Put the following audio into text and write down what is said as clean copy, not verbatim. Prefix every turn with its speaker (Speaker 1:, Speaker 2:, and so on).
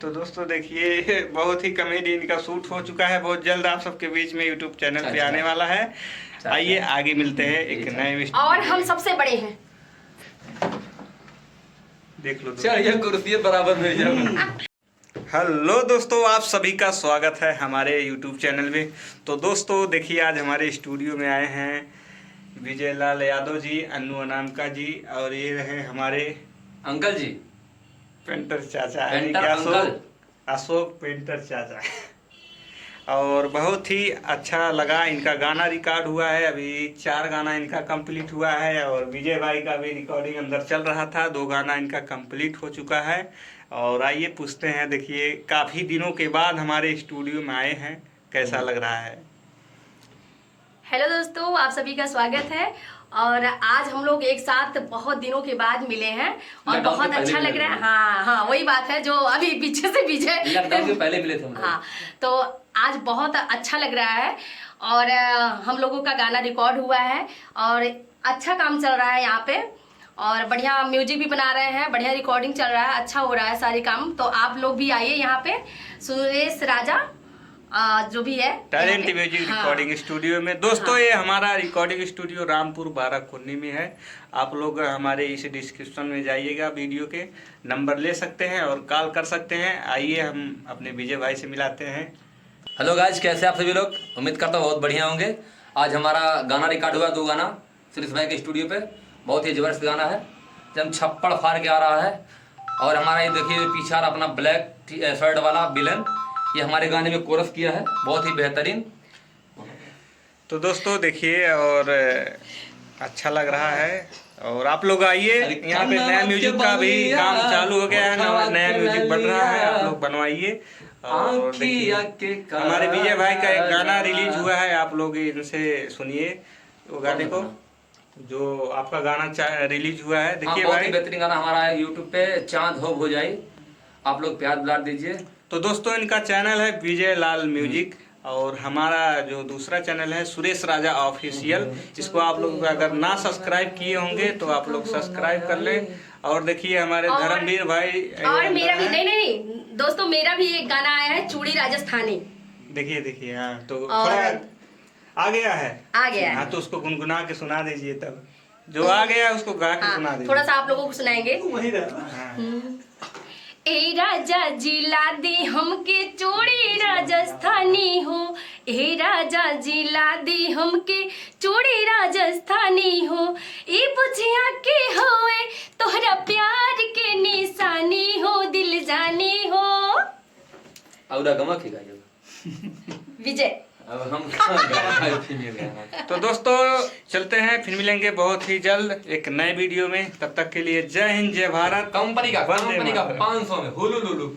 Speaker 1: तो दोस्तों देखिए बहुत ही कॉमेडी इनका शूट हो चुका है, बहुत जल्द आप सबके बीच में यूट्यूब चैनल पे आने वाला है। आइए आगे मिलते हैं एक नए
Speaker 2: और हम सबसे बड़े हैं।
Speaker 1: देख लो
Speaker 3: चल कुर्सी बराबर में जाओ।
Speaker 1: हेलो दोस्तों, आप सभी का स्वागत है हमारे यूट्यूब चैनल में। तो दोस्तों देखिए आज हमारे स्टूडियो में आए हैं विजय लाल यादव जी, अन्नू अनामिका जी और ये रहे हमारे
Speaker 3: अंकल जी,
Speaker 1: पेंटर चाचा है
Speaker 3: पेंटर
Speaker 1: क्या,
Speaker 3: अंकल
Speaker 1: अशोक पेंटर चाचा। और बहुत ही अच्छा लगा, इनका गाना रिकॉर्ड हुआ है, अभी 4 गाना इनका कंप्लीट हुआ है और विजय भाई का भी रिकॉर्डिंग अंदर चल रहा था, 2 गाना इनका कंप्लीट हो चुका है। और आइए पूछते हैं, देखिए काफ़ी दिनों के बाद हमारे स्टूडियो में आए हैं, कैसा लग रहा है।
Speaker 2: हेलो दोस्तों, आप सभी का स्वागत है। और आज हम लोग एक साथ बहुत दिनों के बाद मिले हैं और बहुत अच्छा लग रहा है। हाँ हाँ, वही बात है जो अभी पीछे से पीछे
Speaker 3: लॉकडाउन के पहले मिले थे हम लोग।
Speaker 2: हाँ, तो आज बहुत अच्छा लग रहा है और हम लोगों का गाना रिकॉर्ड हुआ है और अच्छा काम चल रहा है यहाँ पे और बढ़िया म्यूजिक भी बना रहे हैं, बढ़िया रिकॉर्डिंग चल रहा है, अच्छा हो रहा है सारे काम। तो आप लोग भी आइए यहाँ पे सुरेश राजा जो भी है
Speaker 1: टैलेंट म्यूजिक रिकॉर्डिंग स्टूडियो में। दोस्तों ये हमारा रिकॉर्डिंग स्टूडियो रामपुर 12 कुन्नी में है। आप लोग हमारे इस डिस्क्रिप्शन में जाइएगा, वीडियो के नंबर ले सकते हैं और कॉल कर सकते हैं। आइए हम अपने विजय भाई से मिलाते हैं।
Speaker 3: हेलो गाइस, कैसे आप सभी लोग? उम्मीद करता हूँ बहुत बढ़िया होंगे। आज हमारा गाना रिकॉर्ड हुआ, 2 गाना सुरेश भाई के स्टूडियो पे। बहुत ही जबरदस्त गाना है, जब छप्पड़ फाड़ के आ रहा है। और हमारा ये देखिए पीछे अपना ब्लैक शर्ट वाला विलन, ये हमारे गाने में कोरस किया है, बहुत ही बेहतरीन।
Speaker 1: तो दोस्तों देखिए और अच्छा लग रहा है और आप लोग आइए, यहाँ पे नया म्यूजिक का भी काम चालू हो गया है, नया म्यूजिक बन रहा है, आप लोग बनवाइए। और देखिए हमारे विजय भाई का एक गाना रिलीज हुआ है, आप लोग इनसे सुनिए वो गाने को, जो आपका गाना रिलीज हुआ है। देखिए
Speaker 3: बहुत
Speaker 1: भाई
Speaker 3: ही बेहतरीन गाना हमारा है यूट्यूब पे, चांद हो जाए। आप लोग प्यार दुलार दीजिए।
Speaker 1: तो दोस्तों इनका चैनल है विजय लाल म्यूजिक और हमारा जो दूसरा चैनल है सुरेश राजा ऑफिशियल। इसको आप लोग अगर ना सब्सक्राइब किए होंगे तो आप लोग सब्सक्राइब कर लें। और देखिए हमारे धर्मवीर भाई
Speaker 2: और मेरा भी नहीं दोस्तों, मेरा भी एक गाना आया है चूड़ी राजस्थानी।
Speaker 1: देखिए हाँ, तो थोड़ा आ गया है हाँ, तो उसको गुनगुना के सुना दीजिए, तब जो आ गया उसको गा के सुना दीजिए।
Speaker 2: थोड़ा सा आप लोगों को सुनाएंगे। ए राजा जी ला दी हमके चूड़ी राजस्थानी हो, ए राजा जी ला दी हमके चूड़ी राजस्थानी हो, ए बुझिया के होए तोहरा प्यार के निशानी हो, दिल जानी हो।
Speaker 3: और गमा के गाइए
Speaker 2: विजय
Speaker 3: अब हम
Speaker 1: तो दोस्तों चलते हैं, फिर मिलेंगे बहुत ही जल्द एक नए वीडियो में। तब तक के लिए जय हिंद, जय भारत।
Speaker 3: कंपनी का 500 में हुलू लुलू